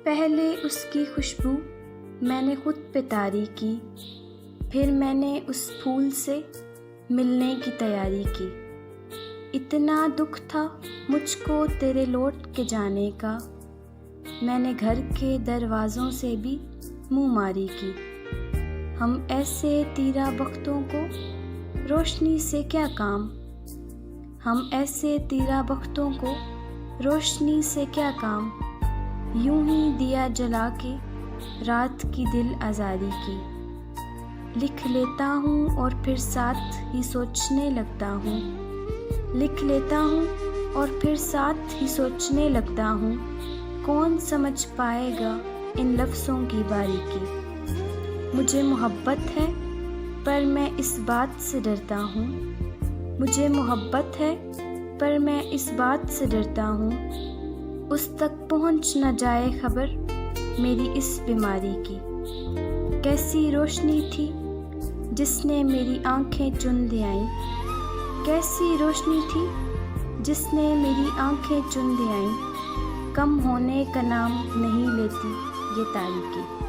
पहले उसकी खुशबू मैंने खुद पे तारी की, फिर मैंने उस फूल से मिलने की तैयारी की। इतना दुख था मुझको तेरे लौट के जाने का, मैंने घर के दरवाज़ों से भी मुँह मारी की। हम ऐसे तीरा बख्तों को रोशनी से क्या काम, हम ऐसे तीरा बख्तों को रोशनी से क्या काम, यूं ही दिया जला के रात की दिल आज़ारी की। लिख लेता हूँ और फिर साथ ही सोचने लगता हूँ, लिख लेता हूँ और फिर साथ ही सोचने लगता हूँ, कौन समझ पाएगा इन लफ्ज़ों की बारीकी। मुझे मोहब्बत है पर मैं इस बात से डरता हूँ, मुझे मोहब्बत है पर मैं इस बात से डरता हूँ, उस तक पहुँच न जाए खबर मेरी इस बीमारी की। कैसी रोशनी थी जिसने मेरी आँखें चुन लियाईं, कैसी रोशनी थी जिसने मेरी आँखें चुन लियाईं, कम होने का नाम नहीं लेती ये तारीकी।